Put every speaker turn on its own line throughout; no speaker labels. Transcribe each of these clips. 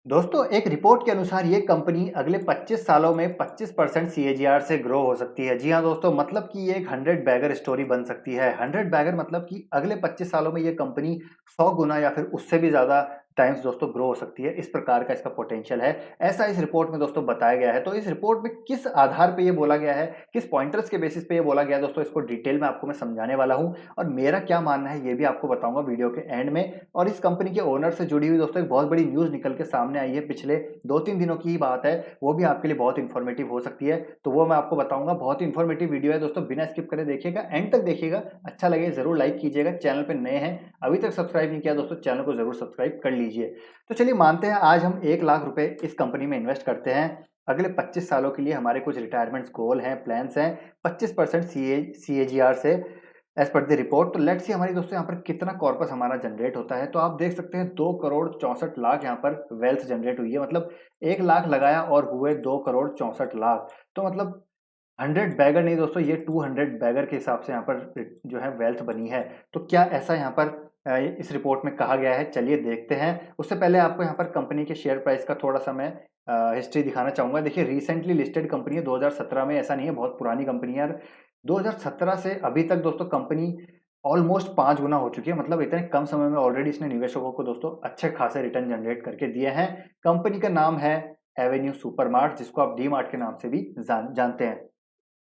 दोस्तों एक रिपोर्ट के अनुसार ये कंपनी अगले 25 सालों में 25% सीएजीआर से ग्रो हो सकती है। जी हाँ दोस्तों, मतलब कि ये एक 100 बैगर स्टोरी बन सकती है। 100 बैगर मतलब कि अगले 25 सालों में ये कंपनी 100 गुना या फिर उससे भी ज़्यादा टाइम्स दोस्तों ग्रो हो सकती है। इस प्रकार का इसका पोटेंशियल है, ऐसा इस रिपोर्ट में दोस्तों बताया गया है। तो इस रिपोर्ट में किस आधार पे ये बोला गया है, किस पॉइंटर्स के बेसिस पे ये बोला गया है दोस्तों, इसको डिटेल में आपको मैं समझाने वाला हूँ और मेरा क्या मानना है ये भी आपको बताऊंगा वीडियो के एंड में। और इस कंपनी के ओनर से जुड़ी हुई दोस्तों एक बहुत बड़ी न्यूज़ निकल के सामने आई है, पिछले 2-3 दिनों की ही बात है, वो भी आपके लिए बहुत इन्फॉर्मेटिव हो सकती है, तो वो मैं आपको बताऊंगा। बहुत ही इन्फॉर्मेटिव वीडियो है दोस्तों, बिना स्किप करे देखिएगा, एंड तक देखिएगा। अच्छा लगे जरूर लाइक कीजिएगा, चैनल पे नए हैं अभी तक सब्सक्राइब नहीं किया दोस्तों, चैनल को जरूर सब्सक्राइब कर लीजिए। तो चलिए मानते हैं आज हम 1 लाख रुपए इस कंपनी में इन्वेस्ट करते हैं। अगले 25 सालों के लिए हमारे कुछ रिटायरमेंट गोल हैं, प्लान्स हैं, 25% सीएजीआर से एज पर द रिपोर्ट। तो लेट्स सी हमारी दोस्तों यहाँ पर कितना कॉर्पस हमारा जनरेट होता है। तो आप देख सकते हैं 2 करोड़ 64 लाख यहाँ पर वेल्थ जनरेट हुई है। मतलब 1 लाख लगाया और हुए 2 करोड़ 64 लाख। तो मतलब 100 बैगर नहीं दोस्तों, ये 200 बैगर के हिसाब से यहाँ पर जो है वेल्थ बनी है। तो क्या ऐसा यहाँ पर इस रिपोर्ट में कहा गया है, चलिए देखते हैं। उससे पहले आपको यहाँ पर कंपनी के शेयर प्राइस का थोड़ा सा मैं हिस्ट्री दिखाना चाहूंगा। देखिए रिसेंटली लिस्टेड कंपनी है 2017 में, ऐसा नहीं है बहुत पुरानी कंपनी है यार। 2017 से अभी तक दोस्तों कंपनी ऑलमोस्ट 5 गुना हो चुकी है। मतलब इतने कम समय में ऑलरेडी इसने निवेशकों को दोस्तों अच्छे खासे रिटर्न जनरेट करके दिए हैं। कंपनी का नाम है एवेन्यू सुपरमार्ट, जिसको आप डी मार्ट के नाम से भी जानते हैं।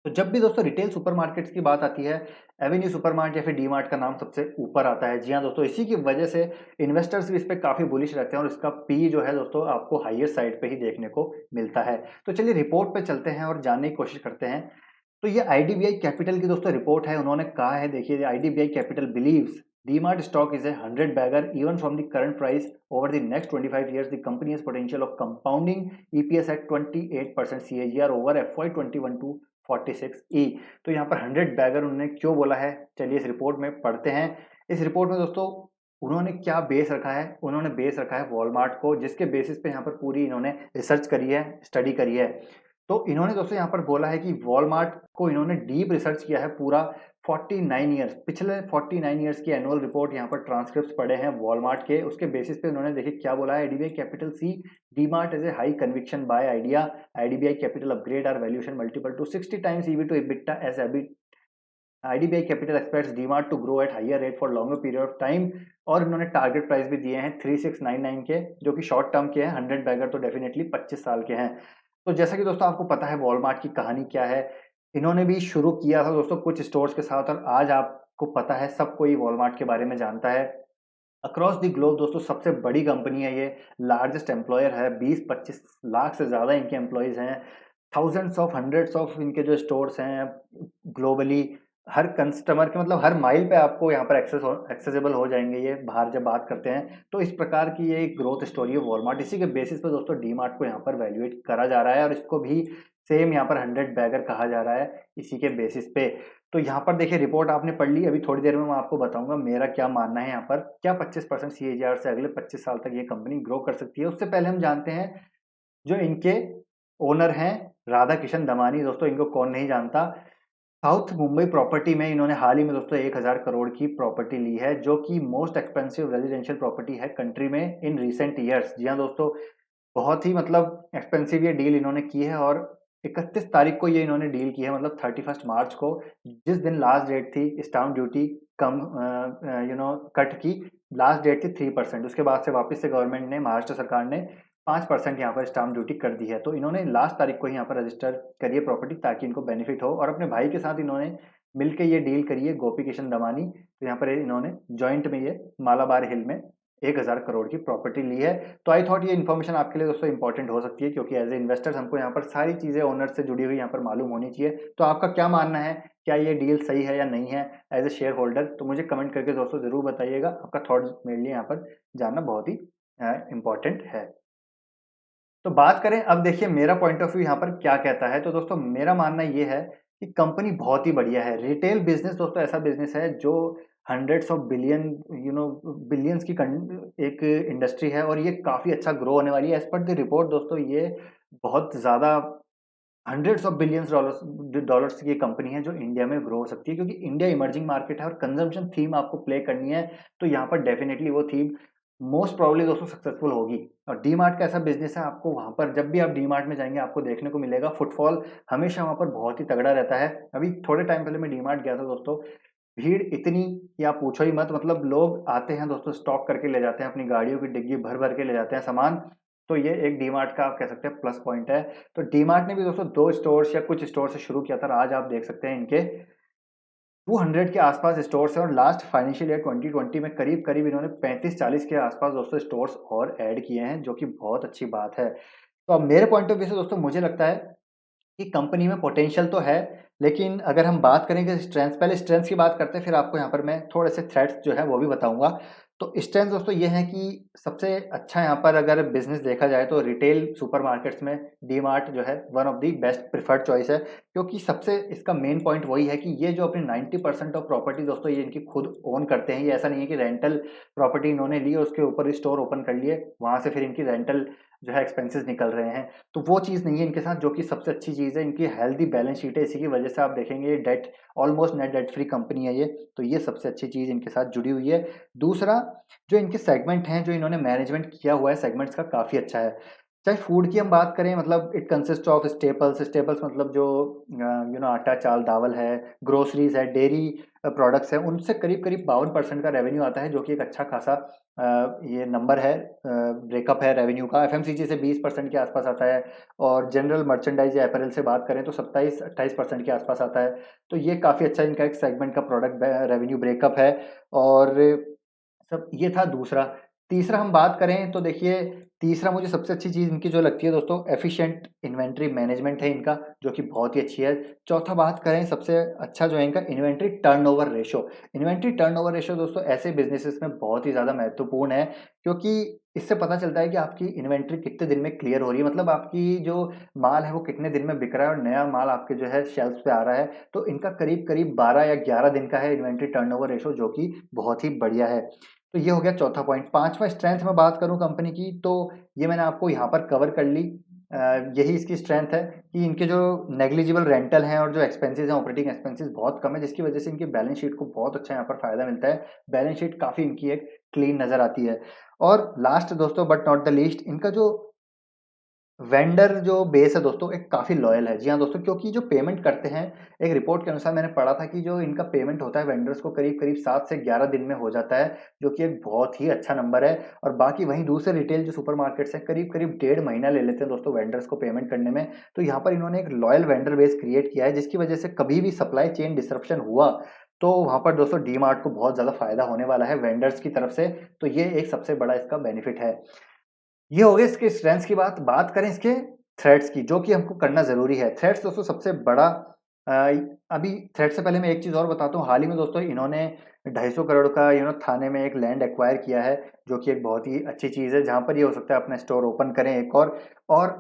तो जब भी दोस्तों रिटेल सुपरमार्केट्स की बात आती है, एवेन्यू सुपरमार्ट या फिर डी मार्ट का नाम सबसे ऊपर आता है। जी हाँ दोस्तों, इसी की वजह से इन्वेस्टर्स भी इस पे काफी बुलिश रहते हैं और इसका पी जो है दोस्तों आपको हाईएस्ट साइड पे ही देखने को मिलता है। तो चलिए रिपोर्ट पे चलते हैं और जानने की कोशिश करते हैं। तो ये आईडीबीआई कैपिटल की दोस्तों रिपोर्ट है। उन्होंने कहा है, देखिए IDBI capital believes DMart stock is a 100 bagger even from the current price over the next 25 years the company has potential of compounding EPS at 28% CAGR over FY 21 to 46 E. तो यहाँ पर 100 bagger उन्होंने क्यों बोला है, चलिए इस report में पढ़ते हैं। इस रिपोर्ट में दोस्तों उन्होंने क्या बेस रखा है, उन्होंने बेस रखा है वॉलमार्ट को, जिसके बेसिस पे यहाँ पर पूरी इन्होंने रिसर्च करी है, स्टडी करी है। तो इन्होंने दोस्तों यहाँ पर बोला है कि वॉलमार्ट को इन्होंने डीप रिसर्च किया है पूरा 49 ईयर्स, पिछले 49 ईयर्स की एनुअल रिपोर्ट यहाँ पर ट्रांसक्रिप्ट्स पढ़े हैं वॉलमार्ट के। उसके बेसिस पे उन्होंने देखिए क्या बोला है, IDBI capital sees DMart as a high conviction buy idea, IDBI capital upgrade our valuation multiple to 60 times EV to EBITDA as EBIT. IDBI capital expects DMart to grow at higher rate for longer period of time. और इन्होंने target price भी दिए हैं 3699 के, जो कि short term के हैं। 100 बैगर तो डेफिनेटली 25 साल के हैं। तो जैसा कि दोस्तों आपको पता है वॉलमार्ट की कहानी क्या है, इन्होंने भी शुरू किया था दोस्तों कुछ स्टोर्स के साथ और आज आपको पता है सब कोई वॉलमार्ट के बारे में जानता है। अक्रॉस द ग्लोब दोस्तों सबसे बड़ी कंपनी है ये, लार्जेस्ट एम्प्लॉयर है, 20-25 लाख से ज़्यादा इनके एम्प्लॉयज़ हैं, थाउजेंड्स ऑफ हंड्रेड्स ऑफ इनके जो स्टोर्स हैं ग्लोबली। हर कस्टमर के मतलब हर माइल पे आपको यहाँ पर एक्सेसिबल हो जाएंगे ये बाहर जब बात करते हैं। तो इस प्रकार की ये एक ग्रोथ स्टोरी है वॉलमार्ट। इसी के बेसिस पे दोस्तों डी मार्ट को यहाँ पर वैल्यूएट करा जा रहा है और इसको भी सेम यहाँ पर 100 बैगर कहा जा रहा है इसी के बेसिस पे। तो यहाँ पर देखिए रिपोर्ट आपने पढ़ ली, अभी थोड़ी देर में मैं आपको बताऊंगा मेरा क्या मानना है यहाँ पर, क्या 25% सीएजीआर से अगले 25 साल तक ये कंपनी ग्रो कर सकती है। उससे पहले हम जानते हैं जो इनके ओनर हैं राधा किशन दमानी। दोस्तों इनको कौन नहीं जानता। साउथ मुंबई प्रॉपर्टी में इन्होंने हाल ही में दोस्तों 1000 करोड़ की प्रॉपर्टी ली है, जो कि मोस्ट एक्सपेंसिव रेजिडेंशियल प्रॉपर्टी है कंट्री में इन रिसेंट ईयर्स। जी हाँ दोस्तों, बहुत ही मतलब एक्सपेंसिव ये डील इन्होंने की है और 31 तारीख को ये इन्होंने डील की है, मतलब 31 मार्च को, जिस दिन लास्ट डेट थी स्टाम्प ड्यूटी कम कट की। लास्ट डेट थी 3%, उसके बाद से वापस से गवर्नमेंट ने, महाराष्ट्र सरकार ने 5% यहाँ पर स्टाम्प ड्यूटी कर दी है। तो इन्होंने लास्ट तारीख को यहाँ पर रजिस्टर करी है प्रॉपर्टी ताकि इनको बेनिफिट हो, और अपने भाई के साथ इन्होंने मिलकर ये डील करी है, गोपी किशन दमानी। तो यहाँ पर इन्होंने जॉइंट में ये मालाबार हिल में 1000 करोड़ की प्रॉपर्टी ली है। तो आई थॉट ये इन्फॉर्मेशन आपके लिए दोस्तों इंपॉर्टेंट हो सकती है, क्योंकि एज ए इन्वेस्टर्स हमको यहाँ पर सारी चीजें ओनर से जुड़ी हुई यहाँ पर मालूम होनी चाहिए। तो आपका क्या मानना है, क्या ये डील सही है या नहीं है एज ए शेयर होल्डर, तो मुझे कमेंट करके दोस्तों जरूर बताइएगा। आपका थॉट मेरे लिए यहाँ पर जानना बहुत ही इंपॉर्टेंट है। तो बात करें अब, देखिए मेरा पॉइंट ऑफ व्यू यहाँ पर क्या कहता है। तो दोस्तों मेरा मानना ये है कि कंपनी बहुत ही बढ़िया है। रिटेल बिजनेस दोस्तों ऐसा बिजनेस है जो हंड्रेड्स ऑफ बिलियन बिलियंस की एक इंडस्ट्री है और ये काफी अच्छा ग्रो होने वाली है। एज पर द रिपोर्ट दोस्तों ये बहुत ज्यादा हंड्रेड्स ऑफ बिलियंस डॉलर्स की कंपनी है जो इंडिया में ग्रो हो सकती है, क्योंकि इंडिया इमर्जिंग मार्केट है और कंजम्पशन थीम आपको प्ले करनी है। तो यहाँ पर डेफिनेटली वो थीम मोस्ट प्रोबेबली दोस्तों सक्सेसफुल होगी। और डी-मार्ट का ऐसा बिज़नेस है, आपको वहाँ पर जब भी आप डी-मार्ट में जाएँगे आपको देखने को मिलेगा फुटफॉल हमेशा वहाँ पर बहुत ही तगड़ा रहता है। अभी थोड़े टाइम पहले मैं डी-मार्ट गया था दोस्तों, भीड़ इतनी कि आप पूछो ही मत, मतलब लोग आते हैं दोस्तों, स्टॉक करके ले जाते हैं, अपनी गाड़ियों की डिग्गी भर-भर के ले जाते हैं सामान। तो ये एक डी-मार्ट का आप कह सकते हैं प्लस पॉइंट है। तो डी-मार्ट ने भी दोस्तों 2 स्टोर्स या कुछ स्टोर से शुरू किया था, और आज आप देख सकते हैं इनके 200 के आसपास स्टोर्स हैं, और लास्ट फाइनेंशियल ईयर 2020 में करीब-करीब इन्होंने 35-40 के आसपास दोस्तों स्टोर्स और ऐड किए हैं, जो कि बहुत अच्छी बात है। तो अब मेरे पॉइंट ऑफ व्यू से दोस्तों मुझे लगता है कि कंपनी में पोटेंशियल तो है, लेकिन अगर हम बात करेंगे स्ट्रेंथ्स, पहले स्ट्रेंथ्स की बात करते हैं, फिर आपको यहाँ पर मैं थोड़े से थ्रेट्स जो है वो भी बताऊँगा। तो स्ट्रेंथ्स दोस्तों ये है कि सबसे अच्छा यहाँ पर अगर बिज़नेस देखा जाए तो रिटेल सुपरमार्केट्स में डी-मार्ट जो है one of the best preferred choice है, क्योंकि सबसे इसका मेन पॉइंट वही है कि ये जो अपनी 90% ऑफ प्रॉपर्टी दोस्तों ये इनकी खुद ओन करते हैं। ये ऐसा नहीं है कि रेंटल प्रॉपर्टी इन्होंने ली और उसके ऊपर ही स्टोर ओपन कर लिए, वहाँ से फिर इनकी रेंटल जो है एक्सपेंसेस निकल रहे हैं। तो वो चीज़ नहीं है इनके साथ, जो कि सबसे अच्छी चीज़ है। इनकी हेल्दी बैलेंस शीट है, इसी की वजह से आप देखेंगे debt almost net debt free company है ये। तो ये सबसे अच्छी चीज़ इनके साथ जुड़ी हुई है। दूसरा, जो इनके सेगमेंट हैं, जो इन्होंने मैनेजमेंट किया हुआ है सेगमेंट्स का, काफ़ी अच्छा है। चाहे फूड की हम बात करें, मतलब it consist of staples, staples मतलब जो आटा, चाल, दावल है, ग्रोसरीज़ है, डेयरी प्रोडक्ट्स हैं, उनसे करीब-करीब 52% का रेवेन्यू आता है, जो कि एक अच्छा खासा ये नंबर है, ब्रेकअप है रेवेन्यू का। एफएमसीजी से 20% के आसपास आता है, और जनरल मर्चेंडाइज़ या अपैरल से बात करें तो 27-28% के आसपास आता है। तो ये काफ़ी अच्छा इनका एक सेगमेंट का प्रोडक्ट रेवेन्यू ब्रेकअप है। और सब ये था दूसरा। तीसरा हम बात करें तो देखिए, तीसरा मुझे सबसे अच्छी चीज़ इनकी जो लगती है दोस्तों, एफिशिएंट इन्वेंटरी मैनेजमेंट है इनका, जो कि बहुत ही अच्छी है। चौथा बात करें सबसे अच्छा जो है इनका, inventory turnover ratio. Inventory turnover ratio दोस्तों ऐसे बिज़नेसेस में बहुत ही ज़्यादा महत्वपूर्ण है, क्योंकि इससे पता चलता है कि आपकी इन्वेंटरी कितने दिन में क्लियर हो रही है, मतलब आपकी जो माल है वो कितने दिन में बिक रहा है और नया माल आपके जो है शेल्फ्स पे आ रहा है। तो इनका करीब-करीब 12 या 11 दिन का है इन्वेंटरी टर्नओवर रेशो, जो कि बहुत ही बढ़िया है। तो ये हो गया चौथा पॉइंट। पाँचवाँ स्ट्रेंथ मैं बात करूँ कंपनी की, तो ये मैंने आपको यहाँ पर कवर कर ली। यही इसकी स्ट्रेंथ है कि इनके जो नेग्लिजिबल रेंटल हैं और जो एक्सपेंसेस हैं, ऑपरेटिंग एक्सपेंसेस बहुत कम है, जिसकी वजह से इनकी बैलेंस शीट को बहुत अच्छा यहाँ पर फ़ायदा मिलता है। बैलेंस शीट काफ़ी इनकी एक क्लीन नज़र आती है। और लास्ट दोस्तों बट नॉट द लीस्ट, इनका जो वेंडर जो बेस है दोस्तों, एक काफ़ी लॉयल है। जी हाँ दोस्तों, क्योंकि जो पेमेंट करते हैं, एक रिपोर्ट के अनुसार मैंने पढ़ा था कि जो इनका पेमेंट होता है वेंडर्स को करीब-करीब 7 से 11 दिन में हो जाता है, जो कि एक बहुत ही अच्छा नंबर है। और बाकी वहीं दूसरे रिटेल जो सुपरमार्केट्स हैं, करीब-करीब डेढ़ महीना ले लेते हैं दोस्तों वेंडर्स को पेमेंट करने में। तो यहाँ पर इन्होंने एक लॉयल वेंडर बेस क्रिएट किया है, जिसकी वजह से कभी भी सप्लाई चेन डिसरप्शन हुआ, तो वहाँ पर दोस्तों डी-मार्ट को बहुत ज़्यादा फ़ायदा होने वाला है वेंडर्स की तरफ से। तो ये एक सबसे बड़ा इसका बेनिफिट है। ये हो गए इसके स्ट्रेंथ्स की बात। बात करें इसके थ्रेट्स की, जो कि हमको करना ज़रूरी है। थ्रेट्स दोस्तों सबसे बड़ा अ, अभी थ्रेट से पहले मैं एक चीज़ और बताता हूँ। हाल ही में दोस्तों इन्होंने 250 करोड़ का थाने में एक लैंड एक्वायर किया है, जो कि एक बहुत ही अच्छी चीज़ है, जहाँ पर ये हो सकता है अपना स्टोर ओपन करें एक और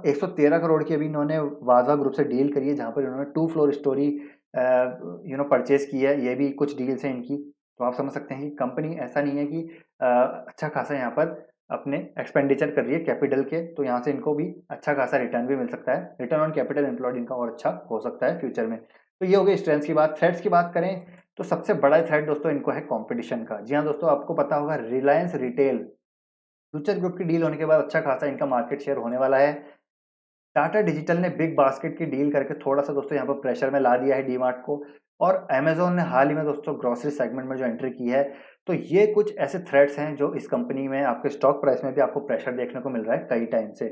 113 करोड़ की अभी इन्होंने वाधवा ग्रुप से डील करी है, जहाँ पर इन्होंने 2 फ्लोर स्टोरी परचेज़ की है। ये भी कुछ डील्स हैं इनकी। तो आप समझ सकते हैं कि कंपनी ऐसा नहीं है कि अच्छा खासा यहाँ पर अपने एक्सपेंडिचर कर रही है कैपिटल के, तो यहाँ से इनको भी अच्छा खासा रिटर्न भी मिल सकता है। रिटर्न ऑन कैपिटल एम्प्लॉयड इनका और अच्छा हो सकता है फ्यूचर में। तो ये हो गई स्ट्रेंथ्स की बात। थ्रेट्स की बात करें तो सबसे बड़ा थ्रेट दोस्तों इनको है कॉम्पिटिशन का। जी हाँ दोस्तों, आपको पता होगा रिलायंस रिटेल फ्यूचर ग्रुप की डील होने के बाद अच्छा खासा इनका मार्केट शेयर होने वाला है। टाटा डिजिटल ने बिग बास्केट की डील करके थोड़ा-सा दोस्तों यहाँ पर प्रेशर में ला दिया है डीमार्ट को, और अमेज़न ने हाल ही में दोस्तों ग्रोसरी सेगमेंट में जो एंट्री की है। तो ये कुछ ऐसे थ्रेट्स हैं जो इस कंपनी में आपके स्टॉक प्राइस में भी आपको प्रेशर देखने को मिल रहा है कई टाइम से।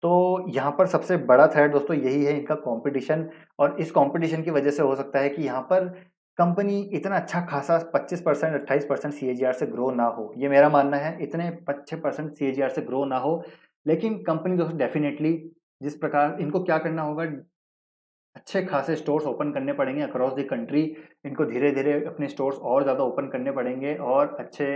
तो यहाँ पर सबसे बड़ा थ्रेट दोस्तों यही है, इनका कॉम्पिटिशन। और इस कॉम्पिटिशन की वजह से हो सकता है कि यहाँ पर कंपनी इतना अच्छा खासा 25% 28% सीएजीआर से ग्रो ना हो। ये मेरा मानना है, इतने 25% सीएजीआर से ग्रो ना हो। लेकिन कंपनी दोस्तों डेफिनिटली, जिस प्रकार इनको क्या करना होगा, अच्छे खासे स्टोर्स ओपन करने पड़ेंगे अक्रॉस द कंट्री। इनको धीरे-धीरे अपने स्टोर्स और ज़्यादा ओपन करने पड़ेंगे, और अच्छे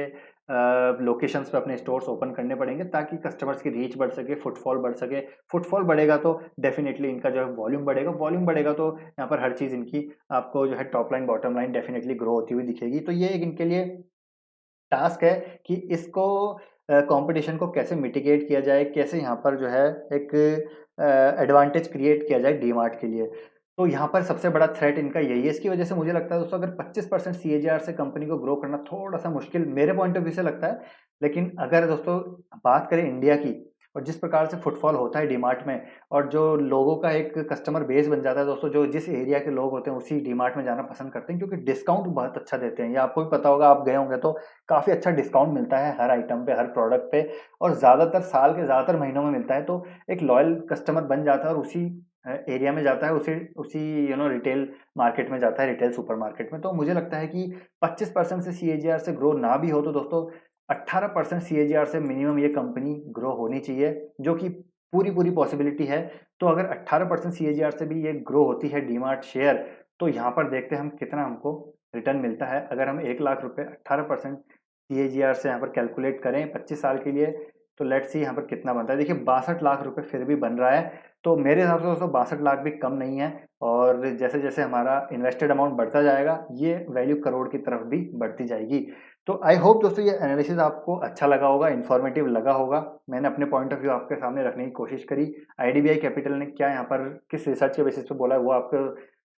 लोकेशंस पे अपने स्टोर्स ओपन करने पड़ेंगे, ताकि कस्टमर्स की रीच बढ़ सके, फुटफॉल बढ़ सके। फुटफॉल बढ़ेगा तो डेफिनिटली इनका जो है वॉल्यूम बढ़ेगा, वॉल्यूम बढ़ेगा तो यहाँ पर हर चीज़ इनकी आपको जो है top line, bottom line definitely grow होती हुई दिखेगी। तो ये एक इनके लिए टास्क है कि इसको कॉम्पिटिशन को कैसे मिटिगेट किया जाए, कैसे यहाँ पर जो है एक एडवांटेज क्रिएट किया जाए डीमार्ट के लिए। तो यहाँ पर सबसे बड़ा थ्रेट इनका यही है। इसकी वजह से मुझे लगता है दोस्तों, अगर 25% सीएजीआर से कंपनी को ग्रो करना थोड़ा-सा मुश्किल मेरे पॉइंट ऑफ व्यू से लगता है। लेकिन अगर दोस्तों बात करें इंडिया की, और जिस प्रकार से फुटफॉल होता है डीमार्ट में, और जो लोगों का एक कस्टमर बेस बन जाता है दोस्तों, जो जिस एरिया के लोग होते हैं उसी डीमार्ट में जाना पसंद करते हैं, क्योंकि डिस्काउंट बहुत अच्छा देते हैं। ये आपको भी पता होगा, आप गए होंगे तो काफ़ी अच्छा डिस्काउंट मिलता है हर आइटम पे, हर प्रोडक्ट पे, और ज़्यादातर साल के ज़्यादातर महीनों में मिलता है। तो एक लॉयल कस्टमर बन जाता है और उसी एरिया में जाता है, उसी उसी रिटेल मार्केट में जाता है, रिटेल सुपरमार्केट में। तो मुझे लगता है कि 25% से सीएजीआर से ग्रो ना भी हो तो दोस्तों 18% सीएजीआर से मिनिमम ये कंपनी ग्रो होनी चाहिए, जो कि पूरी पॉसिबिलिटी है। तो अगर 18% सीएजीआर से भी ये ग्रो होती है डीमार्ट शेयर, तो यहाँ पर देखते हैं हम कितना हमको रिटर्न मिलता है। अगर हम 1 लाख रुपए 18% सीएजीआर से यहाँ पर कैलकुलेट करें 25 साल के लिए, तो लेट्स सी यहाँ पर कितना बनता है। देखिए 62 लाख रुपए फिर भी बन रहा है। तो मेरे हिसाब से दोस्तों 62 लाख भी कम नहीं है, और जैसे-जैसे हमारा इन्वेस्टेड अमाउंट बढ़ता जाएगा, ये वैल्यू करोड़ की तरफ भी बढ़ती जाएगी। तो आई होप दोस्तों ये एनालिसिस आपको अच्छा लगा होगा, इन्फॉर्मेटिव लगा होगा। मैंने अपने पॉइंट ऑफ व्यू आपके सामने रखने की कोशिश करी। आईडीबीआई कैपिटल ने क्या यहाँ पर किस रिसर्च के बेसिस पे बोला है वो आपको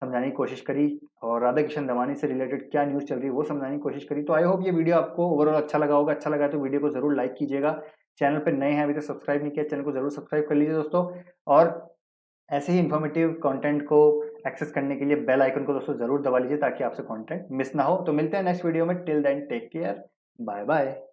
समझाने की कोशिश करी, और राधा किशन दमानी से रिलेटेड क्या न्यूज़ चल रही है वो समझाने की कोशिश करी। तो आई होप ये वीडियो आपको ओवरऑल अच्छा लगा होगा। अच्छा लगा है तो वीडियो को ज़रूर लाइक कीजिएगा। चैनल पे नए हैं, अभी तक सब्सक्राइब नहीं किया, चैनल को ज़रूर सब्सक्राइब कर लीजिए दोस्तों। और ऐसे ही इन्फॉर्मेटिव कंटेंट को एक्सेस करने के लिए बेल आइकन को दोस्तों ज़रूर दबा लीजिए, ताकि आपसे कंटेंट मिस ना हो। तो मिलते हैं नेक्स्ट वीडियो में। Till then take care, bye bye.